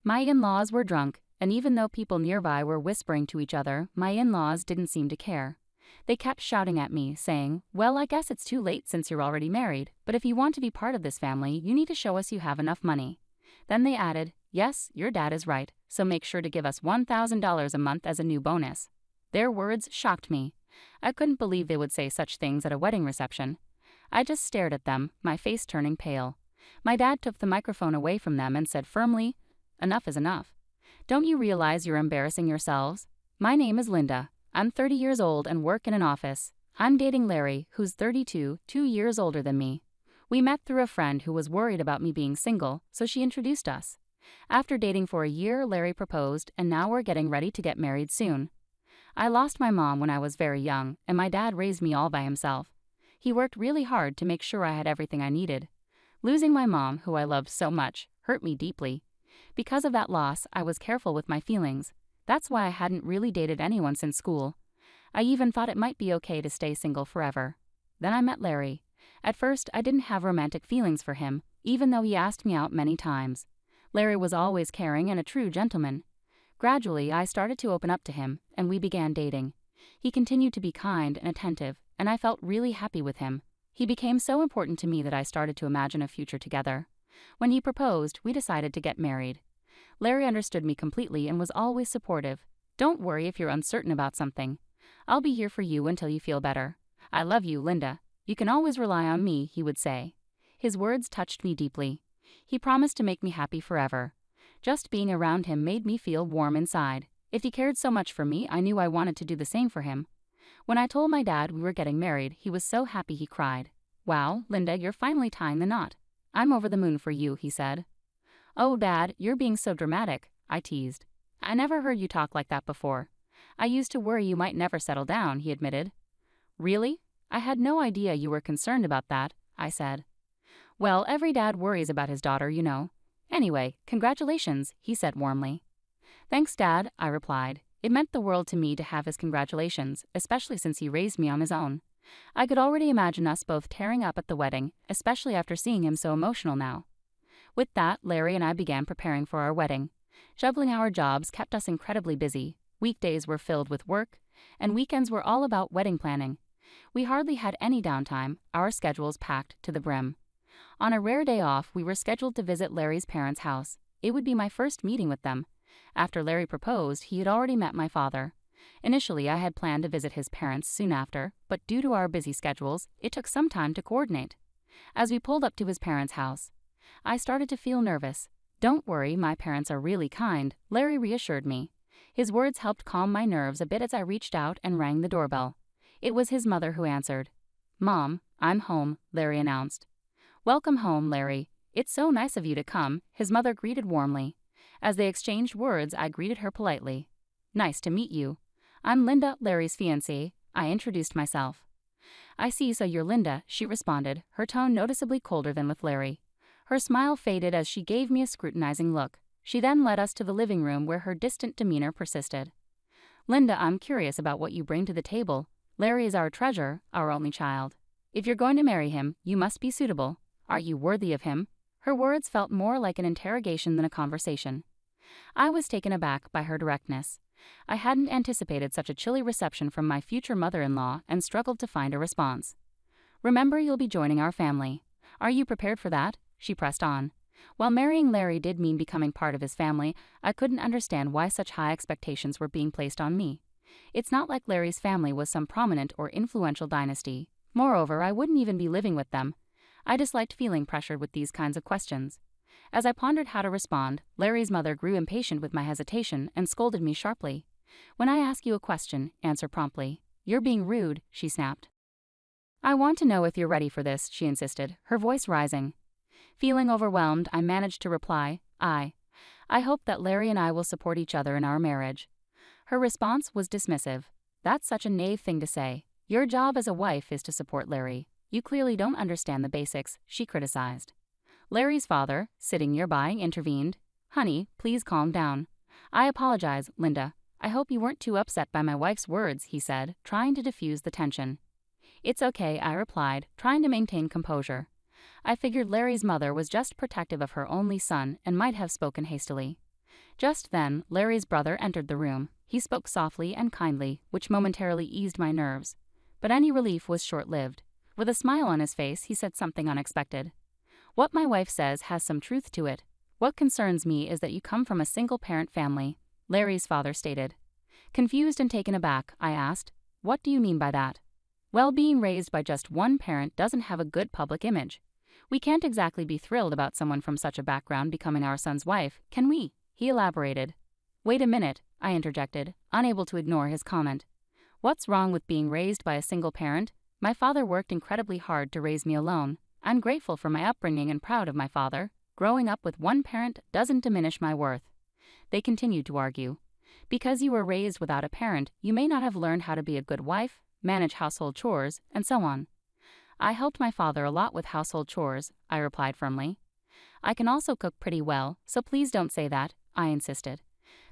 My in-laws were drunk, and even though people nearby were whispering to each other, my in-laws didn't seem to care. They kept shouting at me, saying, "Well, I guess it's too late since you're already married, but if you want to be part of this family, you need to show us you have enough money." Then they added, "Yes, your dad is right, so make sure to give us $1,000 a month as a new bonus." Their words shocked me. I couldn't believe they would say such things at a wedding reception. I just stared at them, my face turning pale. My dad took the microphone away from them and said firmly, "Enough is enough. Don't you realize you're embarrassing yourselves? My name is Linda. I'm 30 years old and work in an office. I'm dating Larry, who's 32, 2 years older than me. We met through a friend who was worried about me being single, so she introduced us. After dating for a year, Larry proposed, and now we're getting ready to get married soon. I lost my mom when I was very young, and my dad raised me all by himself. He worked really hard to make sure I had everything I needed. Losing my mom, who I loved so much, hurt me deeply. Because of that loss, I was careful with my feelings. That's why I hadn't really dated anyone since school. I even thought it might be okay to stay single forever. Then I met Larry. At first, I didn't have romantic feelings for him, even though he asked me out many times. Larry was always caring and a true gentleman. Gradually, I started to open up to him, and we began dating. He continued to be kind and attentive, and I felt really happy with him. He became so important to me that I started to imagine a future together. When he proposed, we decided to get married. Larry understood me completely and was always supportive. "Don't worry if you're uncertain about something. I'll be here for you until you feel better. I love you, Linda. You can always rely on me," he would say. His words touched me deeply. He promised to make me happy forever. Just being around him made me feel warm inside. If he cared so much for me, I knew I wanted to do the same for him. When I told my dad we were getting married, he was so happy he cried. "Wow, Linda, you're finally tying the knot. I'm over the moon for you," he said. "Oh, Dad, you're being so dramatic," I teased. "I never heard you talk like that before. I used to worry you might never settle down," he admitted. "Really? I had no idea you were concerned about that," I said. "Well, every dad worries about his daughter, you know. Anyway, congratulations," he said warmly. "Thanks, Dad," I replied. It meant the world to me to have his congratulations, especially since he raised me on his own. I could already imagine us both tearing up at the wedding, especially after seeing him so emotional now. With that, Larry and I began preparing for our wedding. Juggling our jobs kept us incredibly busy. Weekdays were filled with work, and weekends were all about wedding planning. We hardly had any downtime, our schedules packed to the brim. On a rare day off, we were scheduled to visit Larry's parents' house. It would be my first meeting with them. After Larry proposed, he had already met my father. Initially, I had planned to visit his parents soon after, but due to our busy schedules, it took some time to coordinate. As we pulled up to his parents' house, I started to feel nervous. "Don't worry, my parents are really kind," Larry reassured me. His words helped calm my nerves a bit as I reached out and rang the doorbell. It was his mother who answered. "Mom, I'm home," Larry announced. "Welcome home, Larry. It's so nice of you to come," his mother greeted warmly. As they exchanged words, I greeted her politely. "Nice to meet you. I'm Linda, Larry's fiancée," I introduced myself. "I see, so you're Linda," she responded, her tone noticeably colder than with Larry. Her smile faded as she gave me a scrutinizing look. She then led us to the living room where her distant demeanor persisted. "Linda, I'm curious about what you bring to the table. Larry is our treasure, our only child. If you're going to marry him, you must be suitable. Are you worthy of him?" Her words felt more like an interrogation than a conversation. I was taken aback by her directness. I hadn't anticipated such a chilly reception from my future mother-in-law and struggled to find a response. "Remember, you'll be joining our family. Are you prepared for that?" she pressed on. While marrying Larry did mean becoming part of his family, I couldn't understand why such high expectations were being placed on me. It's not like Larry's family was some prominent or influential dynasty. Moreover, I wouldn't even be living with them. I disliked feeling pressured with these kinds of questions. As I pondered how to respond, Larry's mother grew impatient with my hesitation and scolded me sharply. "When I ask you a question, answer promptly. You're being rude," she snapped. "I want to know if you're ready for this," she insisted, her voice rising. Feeling overwhelmed, I managed to reply, I hope that Larry and I will support each other in our marriage." Her response was dismissive. "That's such a naive thing to say. Your job as a wife is to support Larry. You clearly don't understand the basics," she criticized. Larry's father, sitting nearby, intervened. "Honey, please calm down. I apologize, Linda. I hope you weren't too upset by my wife's words," he said, trying to diffuse the tension. "It's okay," I replied, trying to maintain composure. I figured Larry's mother was just protective of her only son and might have spoken hastily. Just then, Larry's brother entered the room. He spoke softly and kindly, which momentarily eased my nerves. But any relief was short-lived. With a smile on his face, he said something unexpected. "What my wife says has some truth to it. What concerns me is that you come from a single-parent family," Larry's father stated. Confused and taken aback, I asked, "What do you mean by that?" "Well, being raised by just one parent doesn't have a good public image. We can't exactly be thrilled about someone from such a background becoming our son's wife, can we?" he elaborated. "Wait a minute," I interjected, unable to ignore his comment. "What's wrong with being raised by a single parent? My father worked incredibly hard to raise me alone. I'm grateful for my upbringing and proud of my father. Growing up with one parent doesn't diminish my worth." They continued to argue. "Because you were raised without a parent, you may not have learned how to be a good wife, manage household chores, and so on." "I helped my father a lot with household chores," I replied firmly. "I can also cook pretty well, so please don't say that," I insisted.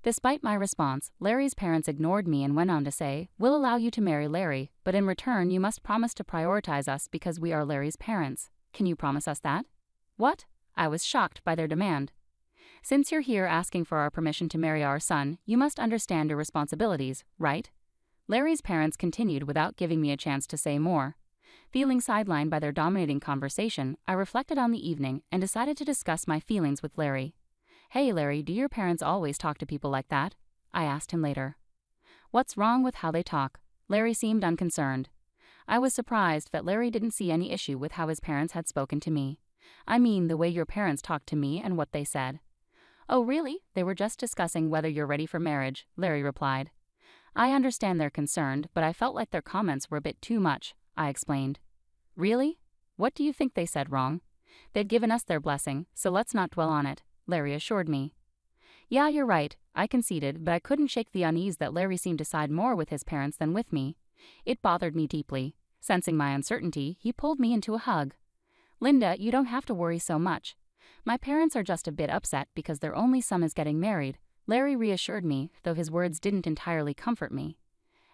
Despite my response, Larry's parents ignored me and went on to say, "We'll allow you to marry Larry, but in return you must promise to prioritize us because we are Larry's parents. Can you promise us that?" "What?" I was shocked by their demand. "Since you're here asking for our permission to marry our son, you must understand your responsibilities, right?" Larry's parents continued without giving me a chance to say more. Feeling sidelined by their dominating conversation, I reflected on the evening and decided to discuss my feelings with Larry. "Hey Larry, do your parents always talk to people like that?" I asked him later. "What's wrong with how they talk?" Larry seemed unconcerned. I was surprised that Larry didn't see any issue with how his parents had spoken to me. "I mean the way your parents talked to me and what they said." "Oh really? They were just discussing whether you're ready for marriage," Larry replied. "I understand they're concerned, but I felt like their comments were a bit too much," I explained. "Really? What do you think they said wrong?" "They'd given us their blessing, so let's not dwell on it," Larry assured me. "Yeah, you're right," I conceded, but I couldn't shake the unease that Larry seemed to side more with his parents than with me. It bothered me deeply. Sensing my uncertainty, he pulled me into a hug. "Linda, you don't have to worry so much. My parents are just a bit upset because their only son is getting married," Larry reassured me, though his words didn't entirely comfort me.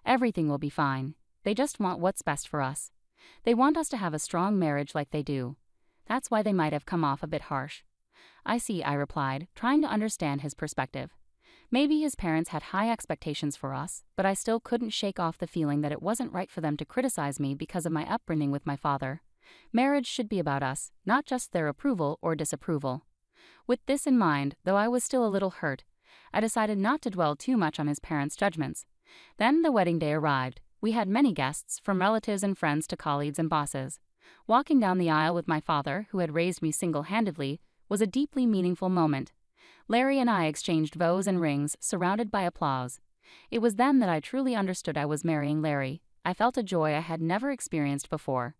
"Everything will be fine. They just want what's best for us. They want us to have a strong marriage like they do. That's why they might have come off a bit harsh." "I see," I replied, trying to understand his perspective. Maybe his parents had high expectations for us, but I still couldn't shake off the feeling that it wasn't right for them to criticize me because of my upbringing with my father. Marriage should be about us, not just their approval or disapproval. With this in mind, though I was still a little hurt, I decided not to dwell too much on his parents' judgments. Then the wedding day arrived. We had many guests, from relatives and friends to colleagues and bosses. Walking down the aisle with my father, who had raised me single-handedly, was a deeply meaningful moment. Larry and I exchanged vows and rings, surrounded by applause. It was then that I truly understood I was marrying Larry. I felt a joy I had never experienced before.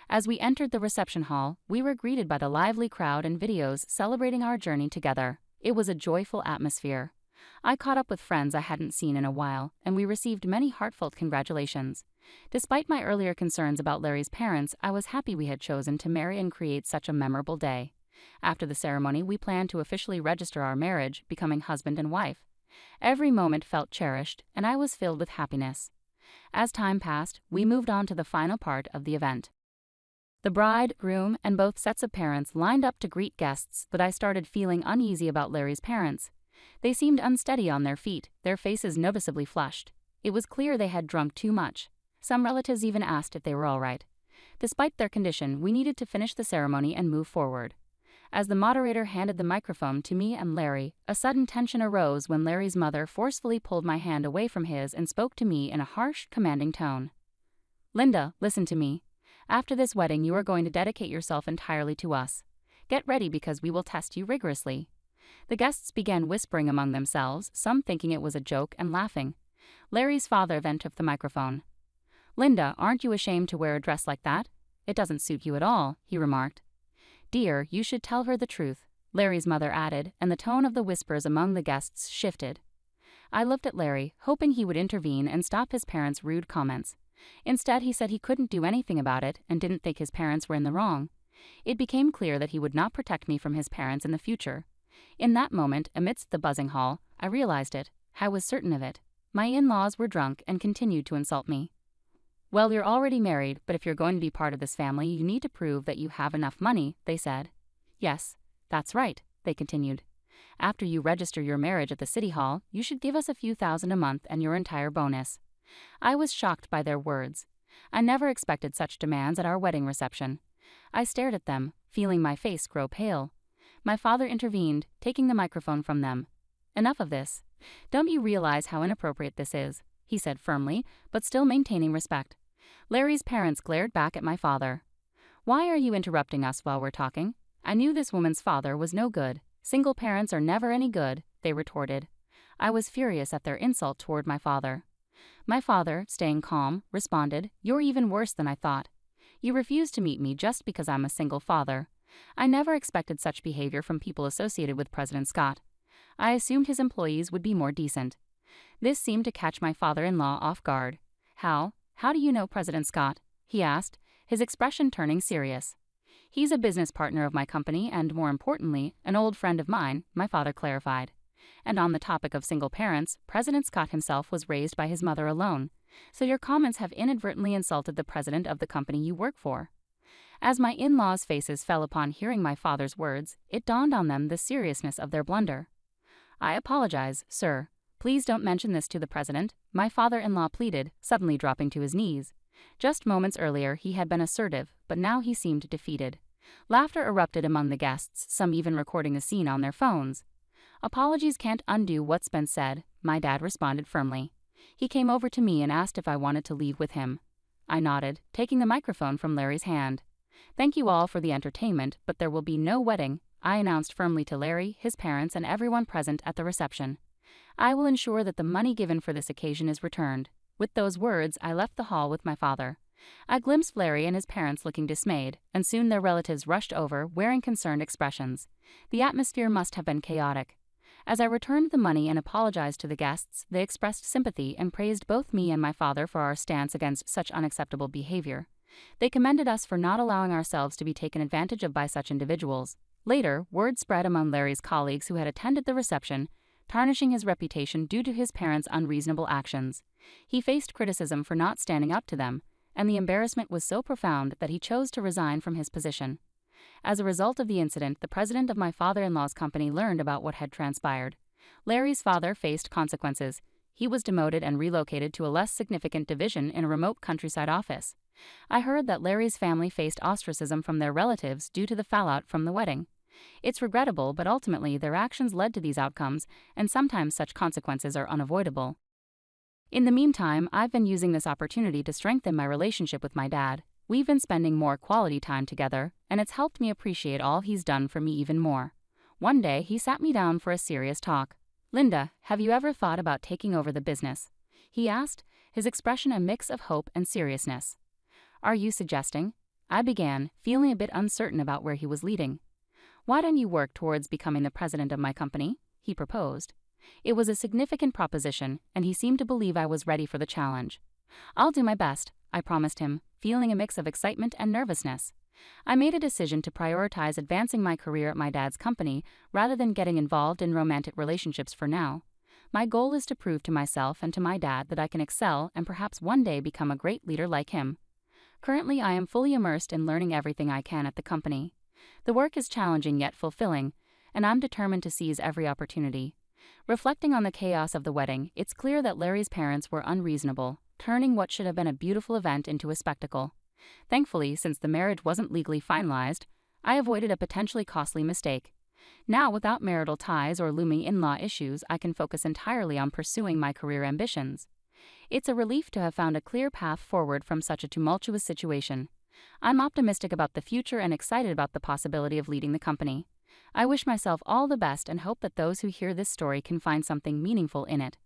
As we entered the reception hall, we were greeted by the lively crowd and videos celebrating our journey together. It was a joyful atmosphere. I caught up with friends I hadn't seen in a while, and we received many heartfelt congratulations. Despite my earlier concerns about Larry's parents, I was happy we had chosen to marry and create such a memorable day. After the ceremony, we planned to officially register our marriage, becoming husband and wife. Every moment felt cherished, and I was filled with happiness. As time passed, we moved on to the final part of the event. The bride, groom, and both sets of parents lined up to greet guests, but I started feeling uneasy about Larry's parents. They seemed unsteady on their feet, their faces noticeably flushed. It was clear they had drunk too much. Some relatives even asked if they were all right. Despite their condition, we needed to finish the ceremony and move forward. As the moderator handed the microphone to me and Larry, a sudden tension arose when Larry's mother forcefully pulled my hand away from his and spoke to me in a harsh, commanding tone. "Linda, listen to me. After this wedding, you are going to dedicate yourself entirely to us. Get ready because we will test you rigorously." The guests began whispering among themselves, some thinking it was a joke and laughing. Larry's father then took the microphone. "Linda, aren't you ashamed to wear a dress like that? It doesn't suit you at all," he remarked. "Dear, you should tell her the truth," Larry's mother added, and the tone of the whispers among the guests shifted. I looked at Larry, hoping he would intervene and stop his parents' rude comments. Instead, he said he couldn't do anything about it and didn't think his parents were in the wrong. It became clear that he would not protect me from his parents in the future. In that moment, amidst the buzzing hall, I realized it. I was certain of it. My in-laws were drunk and continued to insult me. "Well, you're already married, but if you're going to be part of this family, you need to prove that you have enough money," they said. "Yes, that's right," they continued. After you register your marriage at the city hall, you should give us a few thousand a month and your entire bonus." I was shocked by their words. I never expected such demands at our wedding reception. I stared at them, feeling my face grow pale. My father intervened, taking the microphone from them. "Enough of this. Don't you realize how inappropriate this is?" he said firmly, but still maintaining respect. Larry's parents glared back at my father. "Why are you interrupting us while we're talking?" I knew this woman's father was no good. "Single parents are never any good," they retorted. I was furious at their insult toward my father. My father, staying calm, responded, "You're even worse than I thought. You refuse to meet me just because I'm a single father. I never expected such behavior from people associated with President Scott. I assumed his employees would be more decent." This seemed to catch my father-in-law off guard. How do you know President Scott?" he asked, his expression turning serious. "He's a business partner of my company and, more importantly, an old friend of mine," my father clarified. "And on the topic of single parents, President Scott himself was raised by his mother alone. So your comments have inadvertently insulted the president of the company you work for." As my in-laws' faces fell upon hearing my father's words, it dawned on them the seriousness of their blunder. "I apologize, sir. Please don't mention this to the president," my father-in-law pleaded, suddenly dropping to his knees. Just moments earlier he had been assertive, but now he seemed defeated. Laughter erupted among the guests, some even recording the scene on their phones. "Apologies can't undo what's been said," my dad responded firmly. He came over to me and asked if I wanted to leave with him. I nodded, taking the microphone from Larry's hand. "Thank you all for the entertainment, but there will be no wedding," I announced firmly to Larry, his parents, and everyone present at the reception. "I will ensure that the money given for this occasion is returned." With those words, I left the hall with my father. I glimpsed Larry and his parents looking dismayed, and soon their relatives rushed over, wearing concerned expressions. The atmosphere must have been chaotic. As I returned the money and apologized to the guests, they expressed sympathy and praised both me and my father for our stance against such unacceptable behavior. They commended us for not allowing ourselves to be taken advantage of by such individuals. Later, word spread among Larry's colleagues who had attended the reception, tarnishing his reputation due to his parents' unreasonable actions. He faced criticism for not standing up to them, and the embarrassment was so profound that he chose to resign from his position. As a result of the incident, the president of my father-in-law's company learned about what had transpired. Larry's father faced consequences. He was demoted and relocated to a less significant division in a remote countryside office. I heard that Larry's family faced ostracism from their relatives due to the fallout from the wedding. It's regrettable, but ultimately their actions led to these outcomes, and sometimes such consequences are unavoidable. In the meantime, I've been using this opportunity to strengthen my relationship with my dad. We've been spending more quality time together, and it's helped me appreciate all he's done for me even more. One day, he sat me down for a serious talk. "Linda, have you ever thought about taking over the business?" he asked, his expression a mix of hope and seriousness. "Are you suggesting?" I began, feeling a bit uncertain about where he was leading. "Why don't you work towards becoming the president of my company?" he proposed. It was a significant proposition, and he seemed to believe I was ready for the challenge. "I'll do my best," I promised him, feeling a mix of excitement and nervousness. I made a decision to prioritize advancing my career at my dad's company rather than getting involved in romantic relationships for now. My goal is to prove to myself and to my dad that I can excel and perhaps one day become a great leader like him. Currently, I am fully immersed in learning everything I can at the company. The work is challenging yet fulfilling, and I'm determined to seize every opportunity. Reflecting on the chaos of the wedding, it's clear that Larry's parents were unreasonable, turning what should have been a beautiful event into a spectacle. Thankfully, since the marriage wasn't legally finalized, I avoided a potentially costly mistake. Now, without marital ties or looming in-law issues, I can focus entirely on pursuing my career ambitions. It's a relief to have found a clear path forward from such a tumultuous situation. I'm optimistic about the future and excited about the possibility of leading the company. I wish myself all the best and hope that those who hear this story can find something meaningful in it.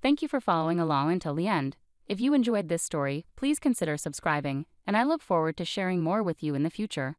Thank you for following along until the end. If you enjoyed this story, please consider subscribing, and I look forward to sharing more with you in the future.